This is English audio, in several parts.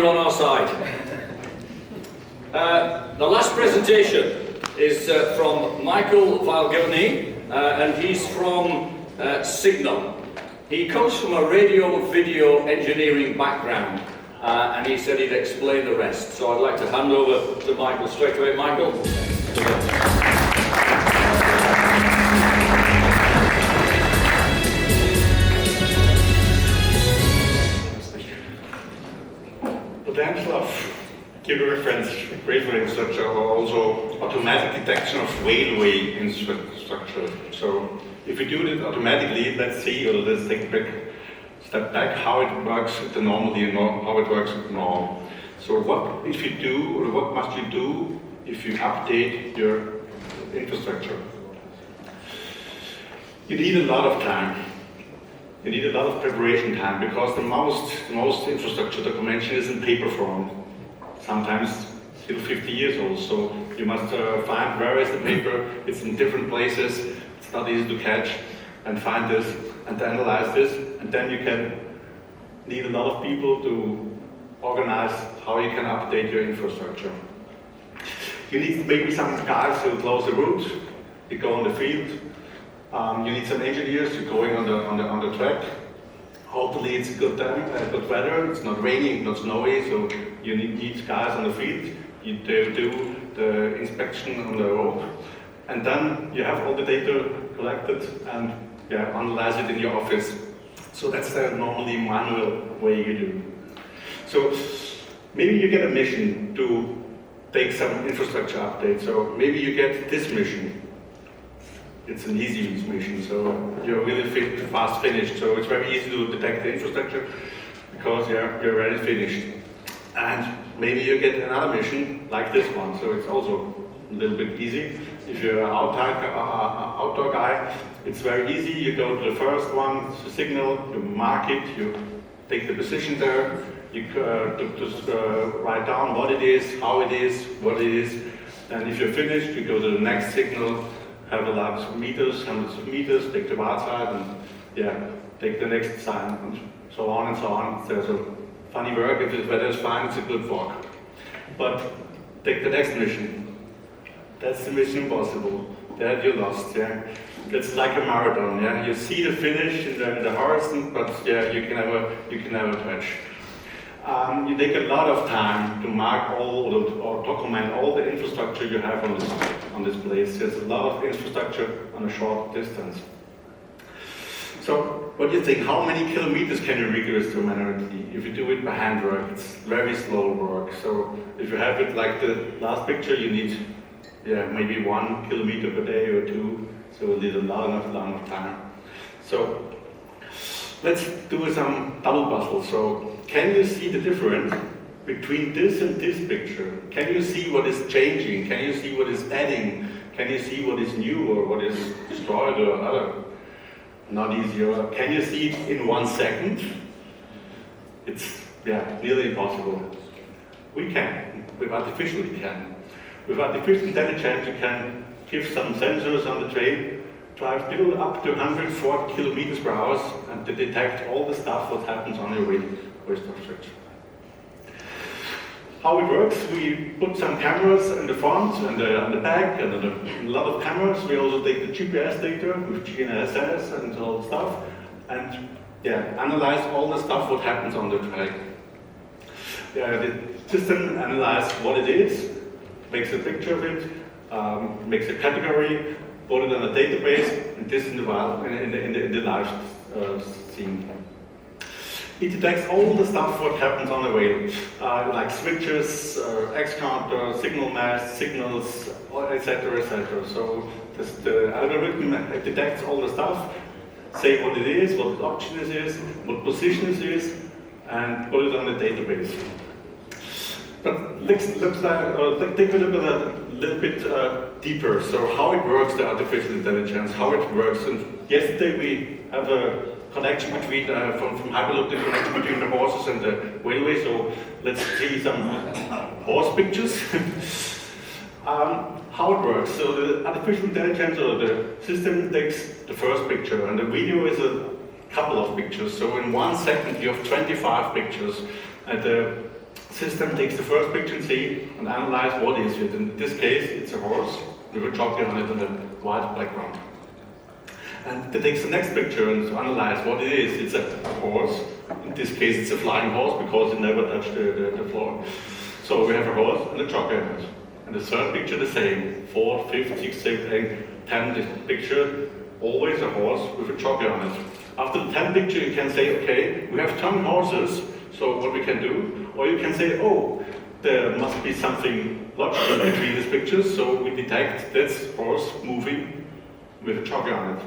you're on our side. The last presentation is from Michael Weilguny, and he's from Signal. He comes from a radio video engineering background, and he said he'd explain the rest. So I'd like to hand over to Michael straight away. Michael. Potential of kilo reference radio infrastructure or also automatic detection of Weilguny infrastructure. So if we do it automatically, let's see, or let's take a quick step back, how it works with the normally and how it works with norm. So what if you do, or what must you do if you update your infrastructure? You need a lot of time. You need a lot of preparation time because the most infrastructure documentation is in paper form, sometimes till 50 years old. So you must find where is the paper. It's in different places. It's not easy to catch and find this and to analyze this. And then you can need a lot of people to organize how you can update your infrastructure. You need maybe some guys who close the route. You go on the field. You need some engineers who are going on the track. Hopefully it's good weather, it's not raining, not snowy, so you need guys on the field. You do the inspection on the road. And then you have all the data collected and analyze it in your office. So that's the normally manual way you do. So maybe you get a mission to take some infrastructure update. So maybe you get this mission. It's an easy mission, so you're really fast finished. So it's very easy to detect the infrastructure because you're already finished. And maybe you get another mission like this one, so it's also a little bit easy. If you're an outdoor guy, it's very easy. You go to the first one, the signal, you mark it, you take the position there, you just write down what it is, how it is, what it is. And if you're finished, you go to the next signal, have a lot of meters, hundreds of meters, take the right side and take the next sign and so on and so on. There's a funny work, if the weather is fine, it's a good walk. But take the next mission. That's the mission impossible. There you lost, It's like a marathon, You see the finish in the horizon, but you can never touch. You take a lot of time to mark or document all the infrastructure you have on this place. There's a lot of infrastructure on a short distance. So, what do you think? How many kilometers can you register manually? If you do it by handwork, it's very slow work. So, if you have it like the last picture, you need maybe 1 kilometer per day or 2. So, you need a lot of time. So, let's do some double puzzle. So, can you see the difference between this and this picture? Can you see what is changing? Can you see what is adding? Can you see what is new or what is destroyed or other? Not easy. Or can you see it in 1 second? It's nearly impossible. We can. With artificial we can. With artificial intelligence you can give some sensors on the train, drive people up to 140 kilometers per hour and to detect all the stuff what happens on your way infrastructure. How it works, we put some cameras in the front and on the back and a lot of cameras. We also take the GPS data with GNSS and all the stuff and analyze all the stuff what happens on the track. The system analyzes what it is, makes a picture of it, makes a category, put it on a database, and this in the live scene. It detects all the stuff what happens on the rail, like switches, X counter, signal masts, signals, etc., etc. So the algorithm detects all the stuff, say what it is, what the option is, what position it is, and put it on the database. But let's take a little bit deeper. So how it works, the artificial intelligence, how it works. And yesterday we have a connection between, from Hyperloop, the connection between the horses and the railway. So let's see some horse pictures. How it works. So the artificial intelligence or the system takes the first picture, and the video is a couple of pictures. So in 1 second you have 25 pictures. And the system takes the first picture and analyze what is it. In this case, it's a horse with a jockey on it and a white background. And it takes the next picture and to analyze what it is. It's a horse. In this case, it's a flying horse because it never touched the floor. So we have a horse and a jockey on it. And the third picture the same. 4th, 5th, 6th, 7th, 8th, 10th picture, always a horse with a jockey on it. After the 10th picture, you can say, okay, we have 10 horses, so what we can do? Or you can say, oh, there must be something logical between these pictures, so we detect this horse moving with a jockey on it.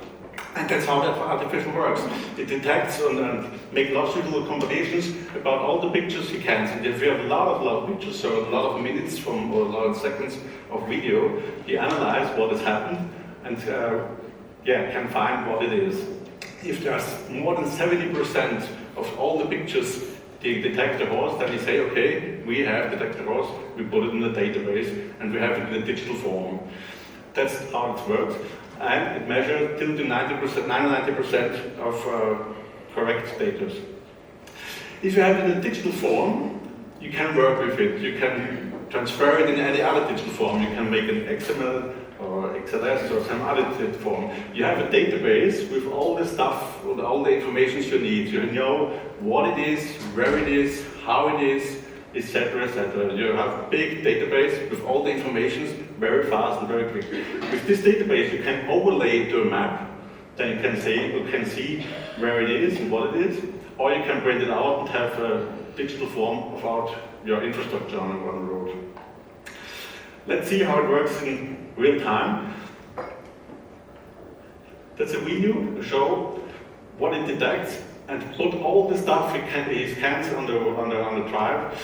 And that's how that artificial works. It detects and makes logical combinations about all the pictures he can. And if we have a lot of pictures, so a lot of minutes or a lot of seconds of video, he analyzes what has happened and can find what it is. If there's more than 70% of all the pictures they detect the horse, then we say, okay, we have detected the horse, we put it in the database, and we have it in a digital form. That's how it works. And it measures till to 90% of correct data. If you have it in a digital form, you can work with it. You can transfer it in any other digital form. You can make an XML or XLS or some other form. You have a database with all the stuff, all the information you need. You know what it is, where it is, how it is, etc., etc. You have a big database with all the information very fast and very quick. With this database, you can overlay it to a map. Then you can see where it is and what it is, or you can print it out and have a digital form about your infrastructure on one road. Let's see how it works in real time. That's a video to show what it detects and put all the stuff he scans on the drive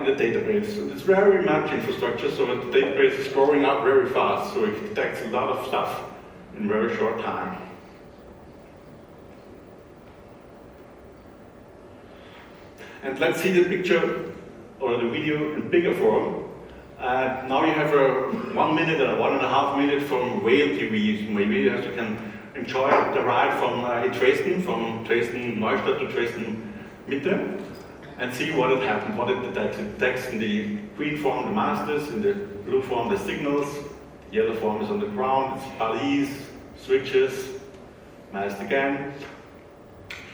in the database. So it's very much infrastructure, so the database is growing up very fast, so it detects a lot of stuff in very short time. And let's see the picture or the video in bigger form. Now you have a 1 minute or 1.5 minutes from Whale TV. Maybe you can enjoy the ride from Dresden Neustadt to Dresden Mitte, and see what it happened, what it detects. It detects in the green form the masters, in the blue form the signals, the yellow form is on the ground, it's pulleys, switches, mast again.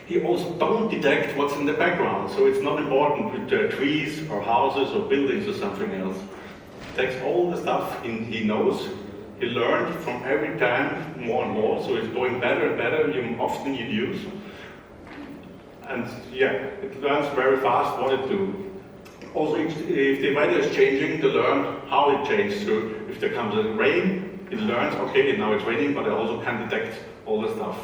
He also don't detect what's in the background, so it's not important with the trees or houses or buildings or something else. He detects all the stuff he knows. He learned from every time more and more, so it's going better and better, often you use. And yeah, it learns very fast what it do. Also, if the weather is changing, to learn how it changes. So if there comes a rain, it learns, okay, now it's raining, but it also can detect all the stuff.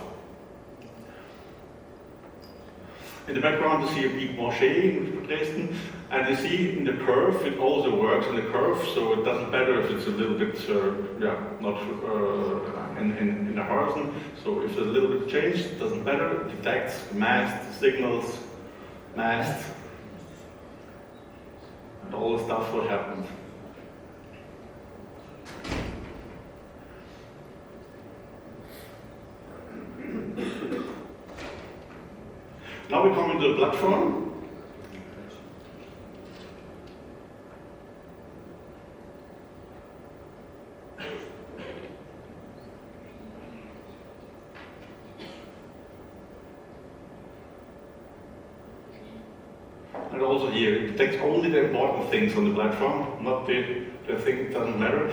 In the background, you see a big mosque in Dresden, and you see in the curve, it also works in the curve, so it doesn't matter if it's a little bit, not in the horizon. So if there's a little bit change, it doesn't matter. It detects mast, signals, mast, and all the stuff what happened. Now we come into the platform. And also here, it detects only the important things on the platform, not the thing that doesn't matter.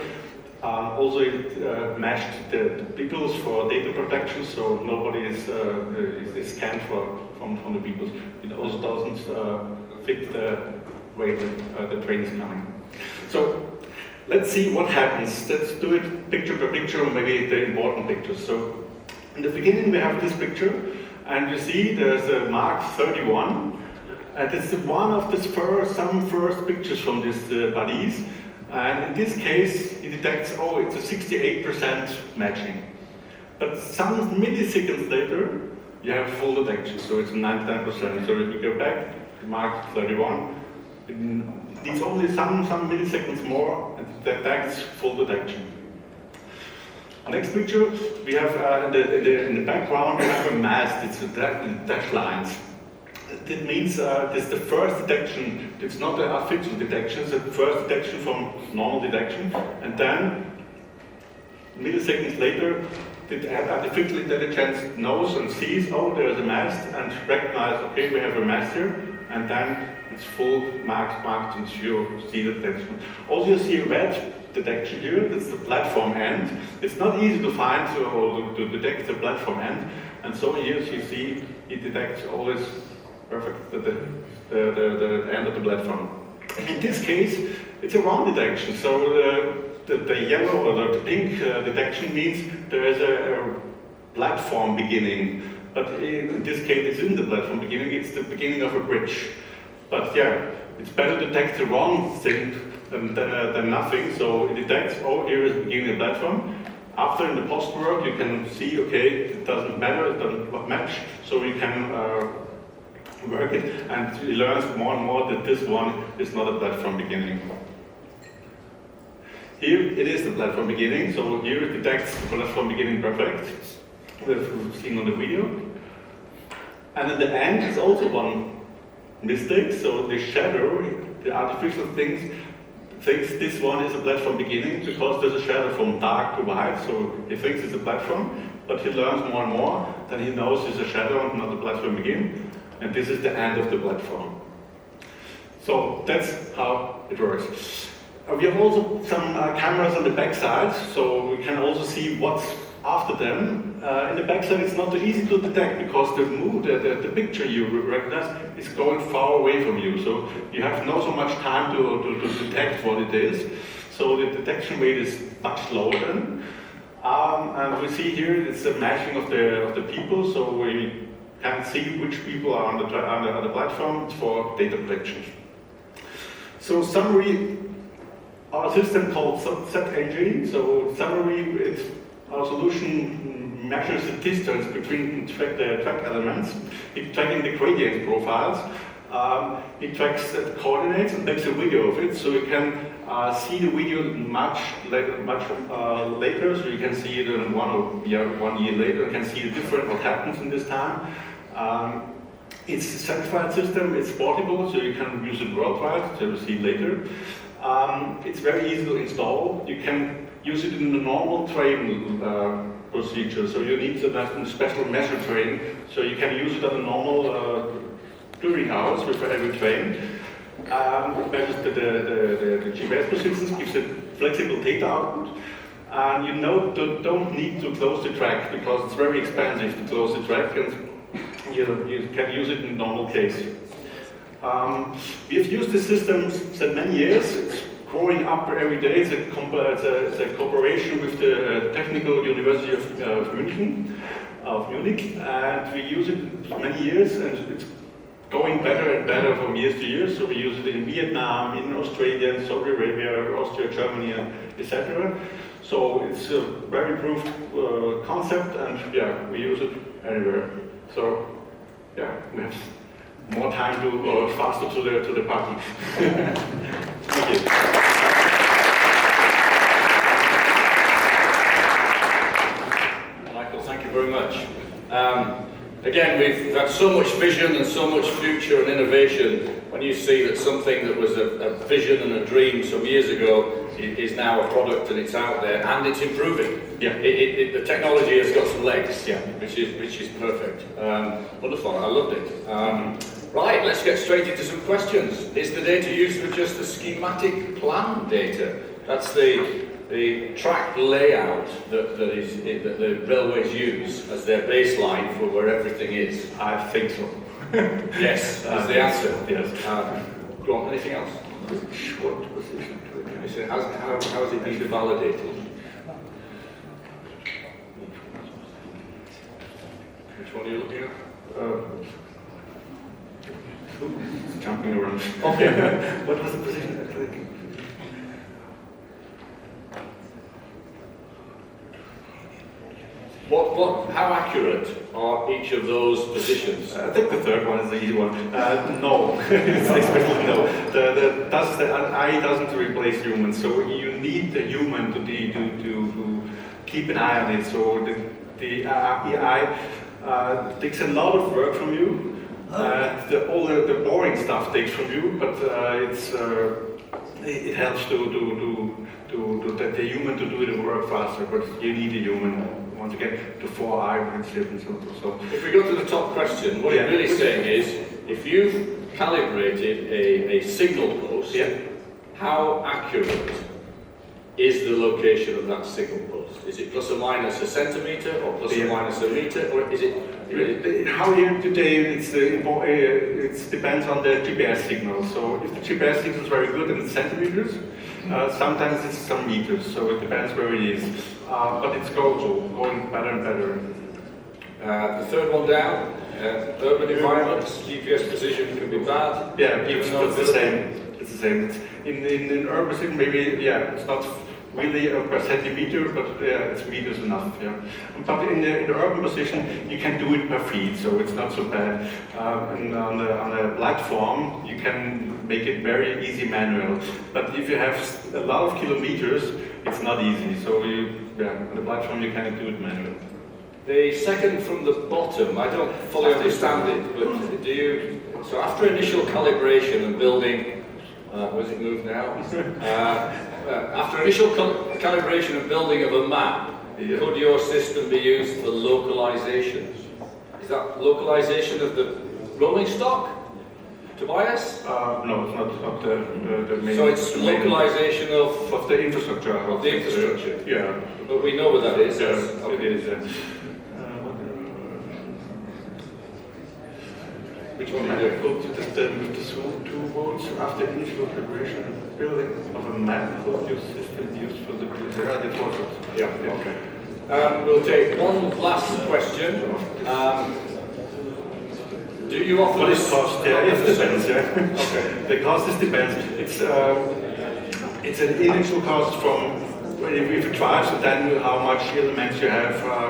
Also, it matched the beepers for data protection, so nobody is scanned from the beepers. It also doesn't fit the way the train is coming. So let's see what happens. Let's do it picture per picture, or maybe the important pictures. So in the beginning, we have this picture, and you see there's a mark 31. And it's one of the first pictures from these bodies. And in this case, it detects, oh, it's a 68% matching. But some milliseconds later, you have full detection, so it's 99%. So if you go back to mark 31, it needs only some milliseconds more, and it detects full detection. Next picture, we have in the background, we have a mast, it's the dash lines. that means it's the first detection. It's not the artificial detection, it's the first detection from normal detection. And then, milliseconds later, the artificial intelligence knows and sees, oh, there's a mast, and recognizes, okay, we have a mast here, and then it's full marked, and you see the detection. Also, you see a red detection here, that's the platform end. It's not easy to find or to detect the platform end, and so here you see it detects always perfect the end of the platform. In this case, it's a round detection, so the yellow or the pink detection means there is a platform beginning, but in this case it isn't the platform beginning, it's the beginning of a bridge. But yeah, it's better to detect the wrong thing than nothing, so it detects, oh, here is the beginning of the platform. After in the post work you can see, okay, it doesn't matter, it doesn't match, so you can work it, and it learns more and more that this one is not a platform beginning. Here it is the platform beginning, so here it detects the platform beginning perfect, we've seen on the video. And at the end is also one mistake, so the shadow, the artificial things, thinks this one is a platform beginning because there's a shadow from dark to white, so he thinks it's a platform, but he learns more and more, then he knows it's a shadow and not a platform beginning, and this is the end of the platform. So that's how it works. We have also some cameras on the backside, so we can also see what's after them. In the backside it's not so easy to detect because the picture you recognize is going far away from you, so you have not so much time to detect what it is. So the detection rate is much lower then. And we see here it's a matching of the people, so we can see which people are on the platform for data protection. So summary, our system called set engine. So summary, it's our solution measures the distance between the track elements. It's tracking the gradient profiles. It tracks the coordinates and makes a video of it, so you can see the video much later. So you can see it in 1 year later. You can see the different what happens in this time. It's a certified system. It's portable, so you can use it worldwide. So you'll see later. It's very easy to install. You can use it in the normal train procedure, so you need a special measure train, so you can use it on a normal during hours with every train. It measures the GPS positions, gives a flexible data output, and you don't need to close the track because it's very expensive to close the track, and you can use it in normal case. We have used this system for many years. It's growing up every day. It's a cooperation with the Technical University of Munich, and we use it for many years, and it's going better and better from years to years. So we use it in Vietnam, in Australia, Saudi Arabia, Austria, Germany, etc. So it's a very proved concept, and yeah, we use it anywhere. So yeah, we have more time to faster to the party. Thank you. Michael, thank you very much. Again, we've had so much vision and so much future and innovation. When you see that something that was a vision and a dream some years ago is now a product and it's out there and it's improving. Yeah. The technology has got some legs, yeah, which is perfect. Wonderful, I loved it. Right, let's get straight into some questions. Is the data used for just the schematic plan data? That's the track layout that the railways use as their baseline for where everything is. I think so. Yes, that's the answer. Yes. Go on, anything else? Short position. How is it being validated? Which one are you looking at? Jumping around. Okay. What was the position? How accurate are each of those positions? I think the third one is the easy one. No, it's especially no. The eye doesn't replace humans, so you need the human to keep an eye on it. So the eye takes a lot of work from you. All the boring stuff takes from you, but it helps to the human to do the work faster. But you need a human once again to 4-eye principle and so. If we go to the top question, what you're really saying is, if you've calibrated a signal post, how accurate is the location of that signal post? Is it plus or minus a centimetre, or plus or minus a metre, or is it? How here today it depends on the GPS signal. So if the GPS signal is very good and it's centimeters, sometimes it's some meters. So it depends where it is, but it's going better and better. The third one down. Urban environments, GPS position can be bad. Yeah, it's the same. It's the same. In urban city, maybe it's not really per centimeter, but it's meters enough. Yeah. But in the urban position, you can do it per feet, so it's not so bad. And on a platform, you can make it very easy manual. But if you have a lot of kilometers, it's not easy. So on the platform, you cannot do it manual. The second from the bottom, I don't fully understand it, but do you, so after initial calibration and building, where's it moved now? After initial calibration and building of a map, could your system be used for localization? Is that localization of the rolling stock, Tobias? No, it's not the main. So it's localization of the infrastructure. Of the infrastructure? Yeah. But we know what that is. Yes, Okay. it is. Which one? Go to the two votes after initial preparation and building of a map could your system used for the Yeah, okay. We'll take one last question. Do you offer What this? is cost? Yeah, it depends. Yeah. Okay. The cost depends. It's an initial cost from if it drives, and then how much elements you have